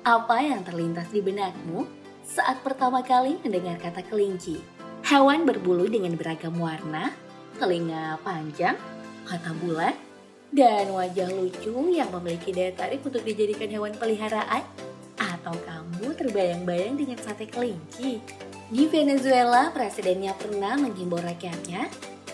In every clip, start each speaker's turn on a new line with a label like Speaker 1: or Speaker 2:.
Speaker 1: Apa yang terlintas di benakmu saat pertama kali mendengar kata kelinci? Hewan berbulu dengan beragam warna, telinga panjang, mata bulat, dan wajah lucu yang memiliki daya tarik untuk dijadikan hewan peliharaan? Atau kamu terbayang-bayang dengan sate kelinci? Di Venezuela, presidennya pernah menghimbau rakyatnya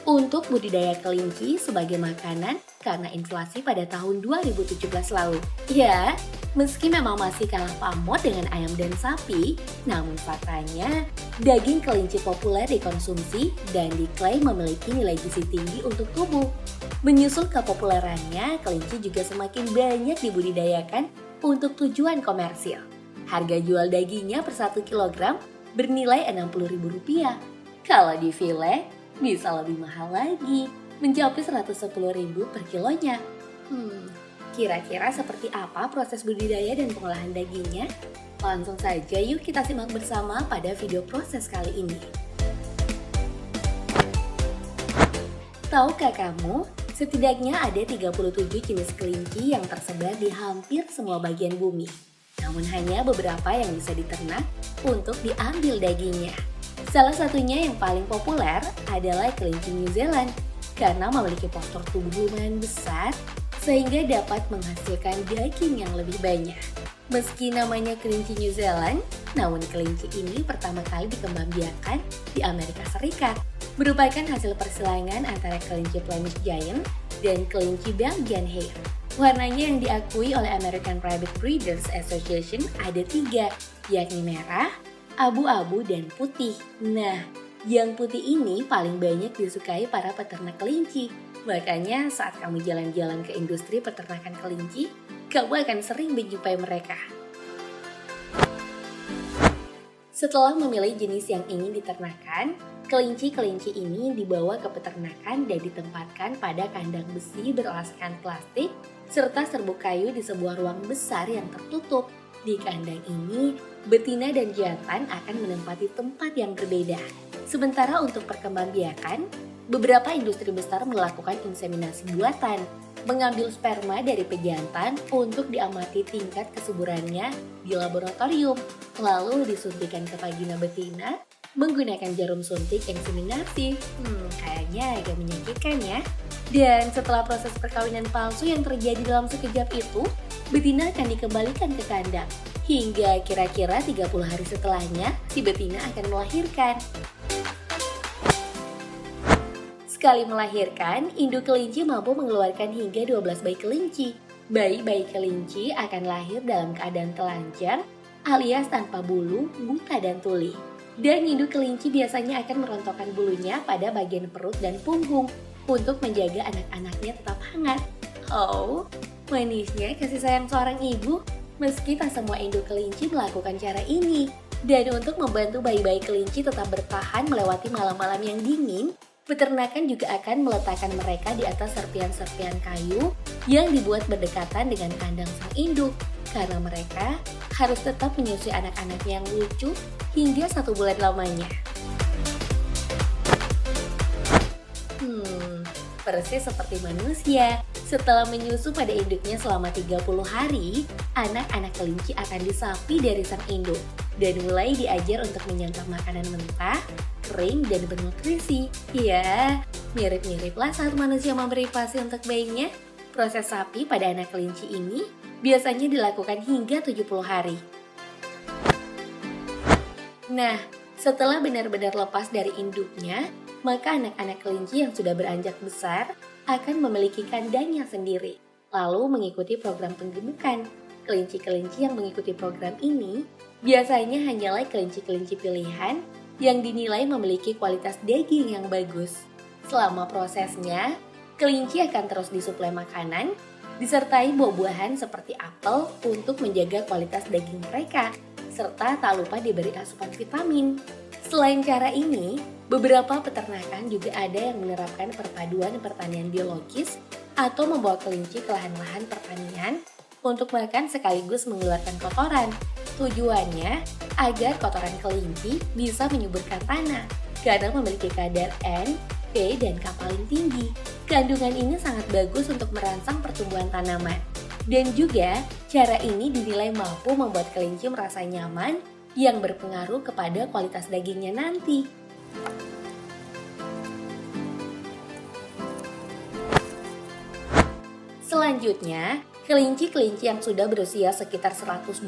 Speaker 1: untuk budidaya kelinci sebagai makanan karena inflasi pada tahun 2017 lalu. Ya, meski memang masih kalah pamor dengan ayam dan sapi, namun faktanya daging kelinci populer dikonsumsi dan diklaim memiliki nilai gizi tinggi untuk tubuh. Menyusul kepopulerannya, kelinci juga semakin banyak dibudidayakan untuk tujuan komersil. Harga jual dagingnya per 1 kilogram bernilai Rp60.000. Kalau di file, bisa lebih mahal lagi, mencapai Rp110.000 per kilonya. Kira-kira seperti apa proses budidaya dan pengolahan dagingnya? Langsung saja yuk kita simak bersama pada video proses kali ini. Tahukah kamu, setidaknya ada 37 jenis kelinci yang tersebar di hampir semua bagian bumi. Namun hanya beberapa yang bisa diternak untuk diambil dagingnya. Salah satunya yang paling populer adalah kelinci New Zealand karena memiliki postur tubuh lumayan besar sehingga dapat menghasilkan daging yang lebih banyak. Meski namanya kelinci New Zealand, namun kelinci ini pertama kali dikembangbiakan di Amerika Serikat. Merupakan hasil persilangan antara kelinci Flemish Giant dan kelinci Belgian Hair. Warnanya yang diakui oleh American Rabbit Breeders Association ada 3, yakni merah, abu-abu, dan putih. Nah, yang putih ini paling banyak disukai para peternak kelinci. Makanya saat kamu jalan-jalan ke industri peternakan kelinci, kamu akan sering menjumpai mereka. Setelah memilih jenis yang ingin diternakan, kelinci-kelinci ini dibawa ke peternakan dan ditempatkan pada kandang besi beralaskan plastik serta serbuk kayu di sebuah ruang besar yang tertutup. Di kandang ini, betina dan jantan akan menempati tempat yang berbeda. Sementara untuk perkembangbiakan, beberapa industri besar melakukan inseminasi buatan, mengambil sperma dari pejantan untuk diamati tingkat kesuburannya di laboratorium, lalu disuntikan ke vagina betina menggunakan jarum suntik inseminasi. Kayaknya agak menyakitkan ya. Dan setelah proses perkawinan palsu yang terjadi dalam sekejap itu, betina akan dikembalikan ke kandang. Hingga kira-kira 30 hari setelahnya, si betina akan melahirkan. Sekali melahirkan, induk kelinci mampu mengeluarkan hingga 12 bayi kelinci. Bayi-bayi kelinci akan lahir dalam keadaan telanjang alias tanpa bulu, buta dan tuli. Dan induk kelinci biasanya akan merontokkan bulunya pada bagian perut dan punggung untuk menjaga anak-anaknya tetap hangat. Oh, manisnya kasih sayang seorang ibu. Meski tak semua induk kelinci melakukan cara ini. Dan untuk membantu bayi-bayi kelinci tetap bertahan melewati malam-malam yang dingin, peternakan juga akan meletakkan mereka di atas serpian-serpian kayu yang dibuat berdekatan dengan kandang sang induk. Karena mereka harus tetap menyusui anak-anaknya yang lucu hingga 1 bulan lamanya. Persis seperti manusia, setelah menyusu pada induknya selama 30 hari, anak-anak kelinci akan disapi dari sang induk dan mulai diajar untuk menyantap makanan mentah, kering, dan bernutrisi. Ya, mirip-miriplah saat manusia memberi pasi untuk bayinya. Proses sapi pada anak kelinci ini biasanya dilakukan hingga 70 hari. Nah, setelah benar-benar lepas dari induknya, maka anak-anak kelinci yang sudah beranjak besar akan memiliki kandangnya sendiri, lalu mengikuti program penggemukan. Kelinci-kelinci yang mengikuti program ini biasanya hanyalah kelinci-kelinci pilihan yang dinilai memiliki kualitas daging yang bagus. Selama prosesnya, kelinci akan terus disuplai makanan, disertai buah-buahan seperti apel untuk menjaga kualitas daging mereka, serta tak lupa diberi asupan vitamin. Selain cara ini, beberapa peternakan juga ada yang menerapkan perpaduan pertanian biologis atau membawa kelinci ke lahan-lahan pertanian untuk makan sekaligus mengeluarkan kotoran. Tujuannya agar kotoran kelinci bisa menyuburkan tanah karena memiliki kadar N, P, dan K paling tinggi. Kandungan ini sangat bagus untuk merangsang pertumbuhan tanaman. Dan juga, cara ini dinilai mampu membuat kelinci merasa nyaman yang berpengaruh kepada kualitas dagingnya nanti. Selanjutnya, kelinci-kelinci yang sudah berusia sekitar 120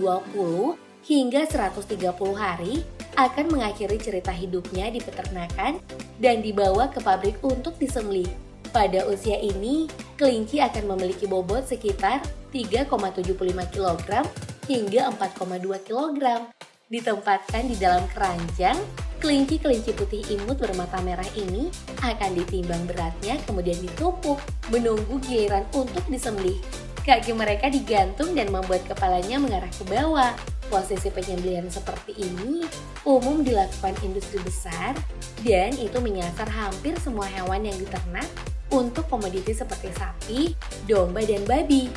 Speaker 1: hingga 130 hari akan mengakhiri cerita hidupnya di peternakan dan dibawa ke pabrik untuk disembelih. Pada usia ini, kelinci akan memiliki bobot sekitar 3,75 kg hingga 4,2 kg. Ditempatkan di dalam keranjang, kelinci-kelinci putih imut bermata merah ini akan ditimbang beratnya kemudian ditumpuk, menunggu giliran untuk disembelih. Kaki mereka digantung dan membuat kepalanya mengarah ke bawah. Posisi penyembelihan seperti ini umum dilakukan industri besar dan itu menyasar hampir semua hewan yang diternak untuk komoditi seperti sapi, domba, dan babi.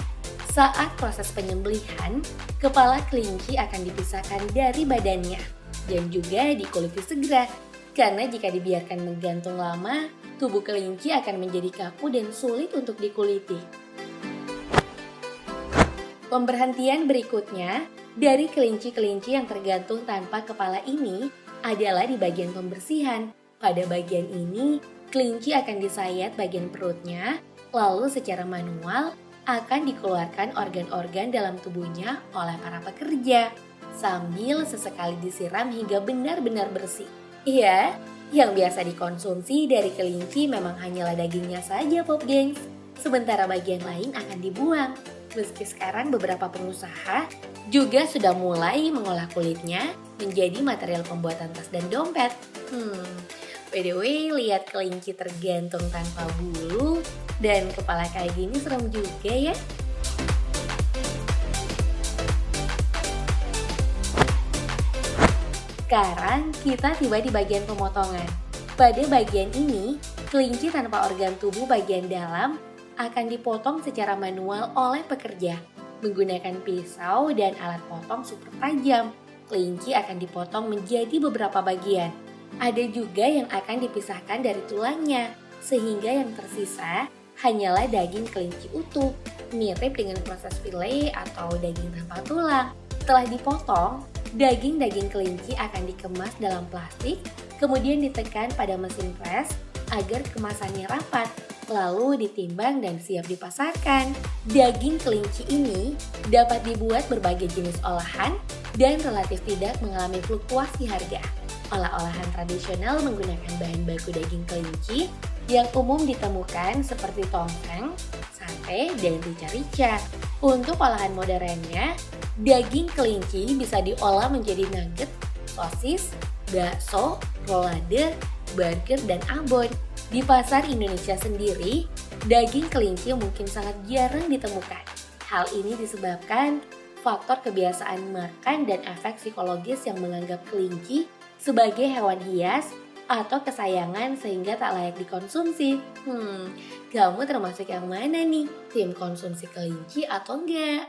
Speaker 1: Saat proses penyembelihan, kepala kelinci akan dipisahkan dari badannya dan juga dikuliti segera. Karena jika dibiarkan menggantung lama, tubuh kelinci akan menjadi kaku dan sulit untuk dikuliti. Pemberhentian berikutnya dari kelinci-kelinci yang tergantung tanpa kepala ini adalah di bagian pembersihan. Pada bagian ini, kelinci akan disayat bagian perutnya, lalu secara manual akan dikeluarkan organ-organ dalam tubuhnya oleh para pekerja, sambil sesekali disiram hingga benar-benar bersih. Iya, yang biasa dikonsumsi dari kelinci memang hanyalah dagingnya saja, Pop Gengs. Sementara bagian lain akan dibuang. Meski sekarang beberapa pengusaha juga sudah mulai mengolah kulitnya menjadi material pembuatan tas dan dompet. By the way, lihat kelinci tergantung tanpa bulu dan kepala kayak gini serem juga ya. Sekarang kita tiba di bagian pemotongan. Pada bagian ini, kelinci tanpa organ tubuh bagian dalam akan dipotong secara manual oleh pekerja. Menggunakan pisau dan alat potong super tajam, kelinci akan dipotong menjadi beberapa bagian. Ada juga yang akan dipisahkan dari tulangnya, sehingga yang tersisa hanyalah daging kelinci utuh, mirip dengan proses file atau daging tanpa tulang. Setelah dipotong, daging-daging kelinci akan dikemas dalam plastik, kemudian ditekan pada mesin pres agar kemasannya rapat, lalu ditimbang dan siap dipasarkan. Daging kelinci ini dapat dibuat berbagai jenis olahan dan relatif tidak mengalami fluktuasi harga. Olah-olahan tradisional menggunakan bahan baku daging kelinci yang umum ditemukan seperti tongseng, sate, dan rica-rica. Untuk olahan modernnya, daging kelinci bisa diolah menjadi nugget, sosis, bakso, rolade, burger, dan abon. Di pasar Indonesia sendiri, daging kelinci mungkin sangat jarang ditemukan. Hal ini disebabkan faktor kebiasaan makan dan efek psikologis yang menganggap kelinci sebagai hewan hias atau kesayangan sehingga tak layak dikonsumsi. Kamu termasuk yang mana nih? Tim konsumsi kelinci atau enggak?